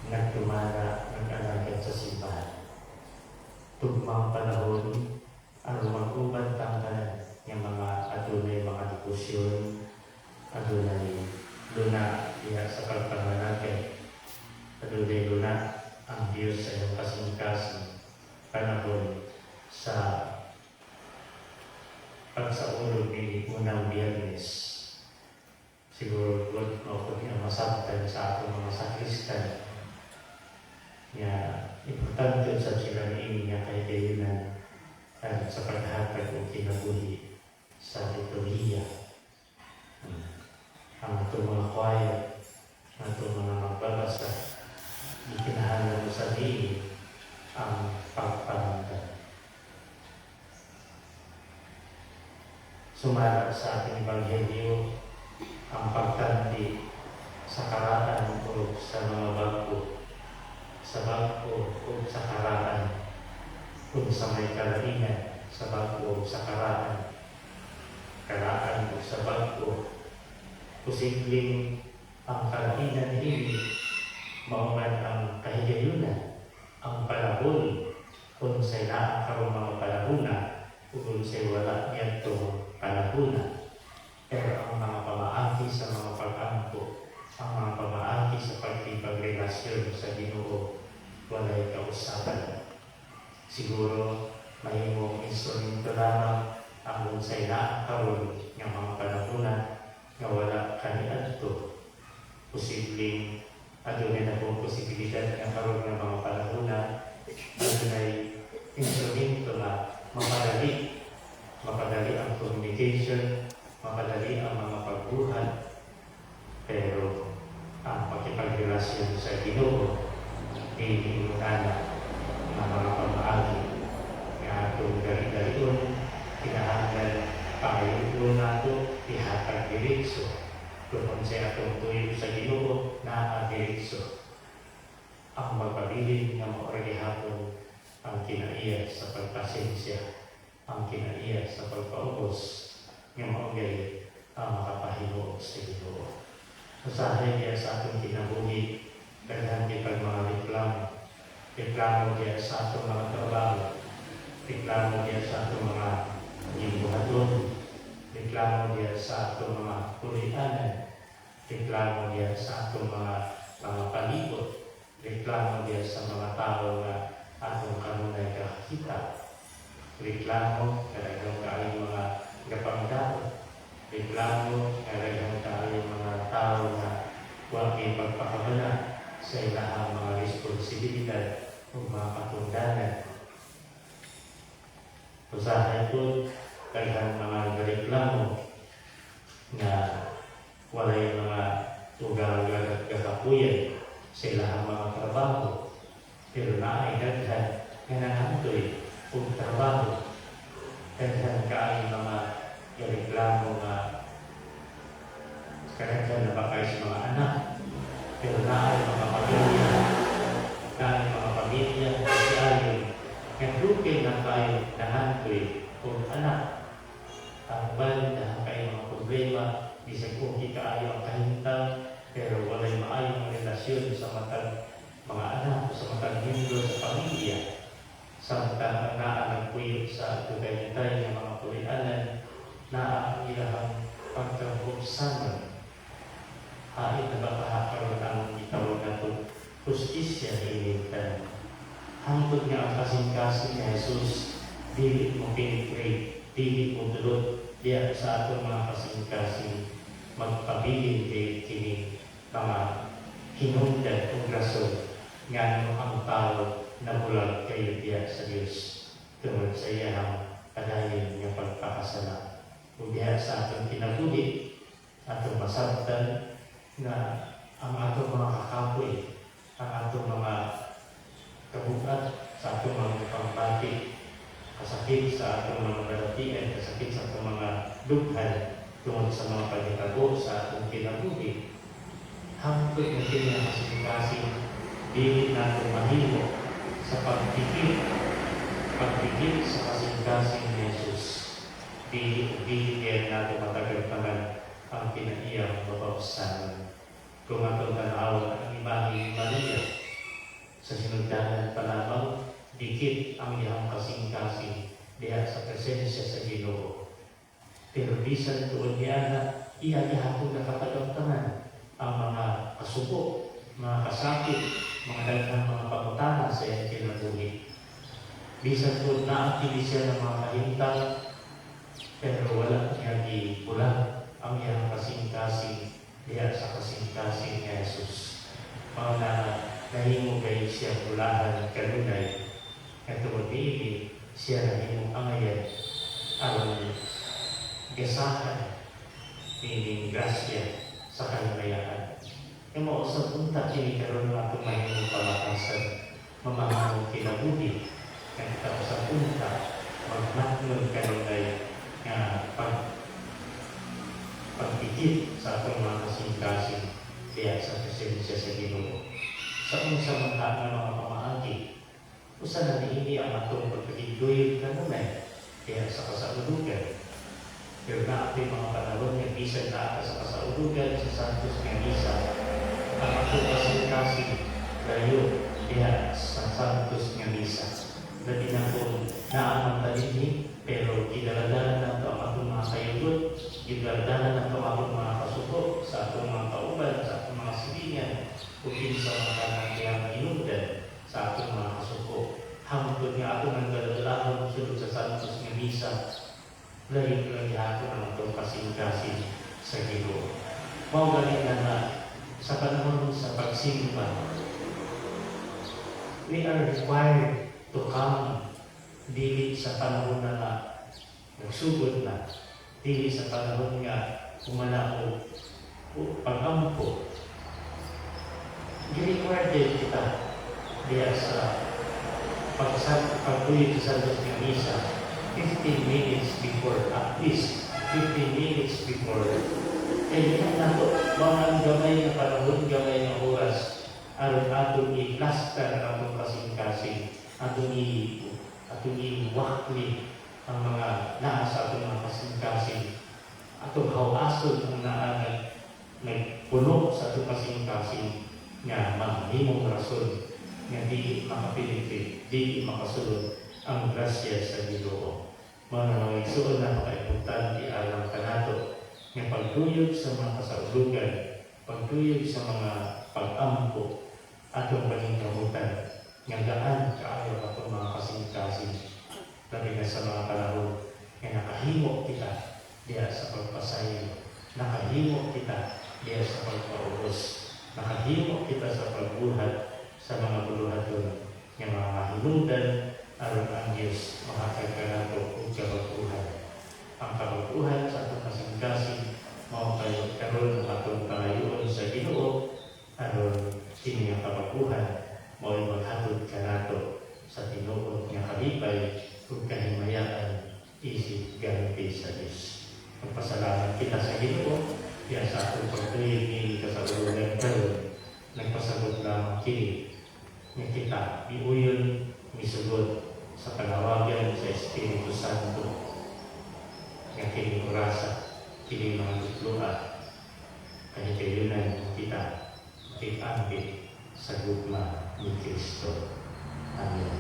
nagtumana, nag-alagad sa simbahan. Tugmang panahon, ang mag-uban tanggalan ng mga adunay mga deposyon, adunay luna diya sa pagpangalagay, adunay luna ang Diyos sa iyong kasing-kasing panahon sa pagsaulog ni unang Biyernes. Siguro po niya masabtan sa atong mga sakristan niya importante sa sila ni niya kay kayunan at sa paghatag o kinabuhi sa liturhiya. Ang atong mga kwaya, ang atong mga magbabasa, ikinahalan mo sa diin ang pagpamandan. Sumara sa ating Ebanghelyo ang pagtanti sa karaan o sa mga bago, sa bago o sa karaan, kung sa may kalahingan, sa bago o sa karaan, karaan o sa bago. Posibleng ang kalahingan ini mauman ang kahigayunan, ang palahon, kung sa'y naakaroon mga palahuna, kung sa'y wala niyan itong palahuna. Pero ang mga pamaagi sa mga pag-angko, ang mga pamaagi sa pagkipagrelasyon sa Ginoo, walay kausapan. Siguro mahimong instrumento lamang ang kung sa'y naakaroon ng mga palahuna nga wala kaniadto. Posibleng adunay na pong posibilidad ng karoon ng mga palahuna, adunay instrumento na mapadali ang communication, mapadali ang mga pagbuhat, pero ang pagkipagrelasyon sa Ginoo hindi inunana ng mga pamaagi nga atong dali-dalion, kinahanglan pangayuno nato ihatag diretso kung sa atong tuyo sa Ginoo na diretso ang magpabilin nga maoragi hapon ang kinaiya sa pagpasensya, ang kinaiya sa pagpaubos nga maugay ang makapahinuog sa Ginoo. Usahay diya sa atong kinabuhi, daghan di pag mga reklamo diya sa atong mga trabaho, reklamo diya sa atong mga gibuhaton, reklamo diya sa atong mga puritanan, reklamo diya sa atong mga palibot, reklamo diya sa mga tao na atong kanunay kakita, reklamo karagong kaayong mga gapangdaot, reklamo karagong kaayong mga tao na huwag ipagpakamala sa ilahang mga responsibilidad o mga katungdanan. Usahay po kayang mga reklamo na walay mga tugal-gagat kakapuyan sa ilahang mga trabaho, pero naay daghan nga nangantoy kung trabaho. Daghan kaayong mga reklamo nga kadaghan na bakay sa mga anak, pero naay mga pamilya, kasi ayon nga dukay na kayo nangantoy kung anak. Ang bali na kayo mga problema, bisag kung kaayo ang kahintang, pero walay maayong relasyon sa matang mga anak, sa matang membro sa pamilya. Samtang ang nagpuyot sa tugay-tay ng mga pulianan na ang ilang pagkahubsaman. Hait na makakaroon ang itawag na ito, justisya ilintan. Hangtod nga ang kasing-kasing ni Jesus, dili mo pinipray, dili mo dulot, diya sa atong mga kasing-kasing magpabilin kini mga hinungdan kong rason nga ang tao na bulag kayo diya sa Diyos tungod sa iyang padayon ng pagpakasala. Kung diya sa atong kinabuhi, atong masabtan na ang atong mga kakapoy, ang atong mga kabukat sa atong mga pangpati, kasakit sa atong mga balatian, kasakit sa atong mga dughan tungod sa mga pagkitago sa atong kinabuhi. Hangtod na kinakasing-kasing dili natin mahimo sa pagpigil sa kasing-kasing ni Jesus. Dili natin matagal-tagal ang pinaiyang mapausanan. Kung atong tanawan ang imahe ni Maria, ang iyang kasing-kasing diha sa presensya sa Ginoo. Pero bisan tuod niya na iya gihapon nakapagamtaman ang mga kasubo, mga kasakit, mga daghang mga pangutana sa iyang kinabuhi. Bisan tuod na ang siya ng mga kahintang, pero wala niya gibulag ang iyang kasing-kasing diha sa kasing-kasing ni Jesus. Mga na nahimo kay siya bulahan kanunay, at tuod niini siya nahimong angayan aron gasahan meaning grasya sa kalayaan. Yung mga usap punta kini karon nga itong mahimong palakasan, mamahangong kinabuhi, at ito usap punta magmatnod kanunay nga pagpikit sa atong mga kasing-kasing diya sa presensya sa Ginoo. Sa unsa man nga mga pamaagi, usa na niini ang atong pagpikit kanunay diya sa kasaulugan. Pero na ating mga panahon nga bisan na ata sa kasaulugan sa Santos nga Misa, ang atong kasing-kasing layo diya sa Santos nga Misa. Labi na kung naamang talinhi, pero gidaladala na ito ang atong mga kayugot, gidaladala na ito ang atong mga kasuko, sa atong mga kauban, sa atong mga silingan, o sa mga kanang hinungdan sa atong mga kasuko. Hangtod nga atong ang daladalahon sulod sa Santos nga Misa, layo lang yata ang itong kasing-kasing sa Ginoo. Mao galing na sa panahon sa pagsimba, we are required to come dili sa panahon na nagsugod na, dili sa panahon nga kumana o pag-ampo. Gi-required din kita diya sa pagtuloy sa Santos nga Misa 15 minutes before, at least 15 minutes before. Kaya yan na ito, mga gamay na panahon, gamay na oras, aron atong i-plaster ang atong kasing-kasing, atong i-wakli ang mga naa sa atong mga kasing-kasing, atong hawason ang naa nagpuno sa atong kasing-kasing nga mahimong rason nga di makapilipid, di makasulod ang grasya sa Ginoo. Mga igsuon na makaimportante alam kanato nga pagtuyog sa mga kasaulugan, pagtuyog sa mga pag-ampo atong paningkamutan nga gaan kaayo atong mga kasing-kasing, labi na sa mga panahon nga nakahimo kita diya sa pagpasayo, nakahimo kita diya sa pagpaubos, nakahimo kita sa pagbuhat sa mga buluhaton nga mga hinungdan aron ang Diyos makakagkanato o kabaguhan. Ang kabaguhan sa atong kasing-kasing mao kayo karon ng atong pangayoon sa Ginoo aron kini ang kabaguhan mao maghatod kanato sa tinuod nga kalipay ug kahimayaan isip gamit sa Dios. Magpasalamat kita sa Ginoo diya sa atong pagtuig ni kasaulugan karon. Nagpasabot lamang kini nga kita iuyon misugod sa panawagan sa Espiritu Santo nga kini orasa, kini mga tutluan, kaya kayunan kita makikambit sa gugma ni Kristo. Amen.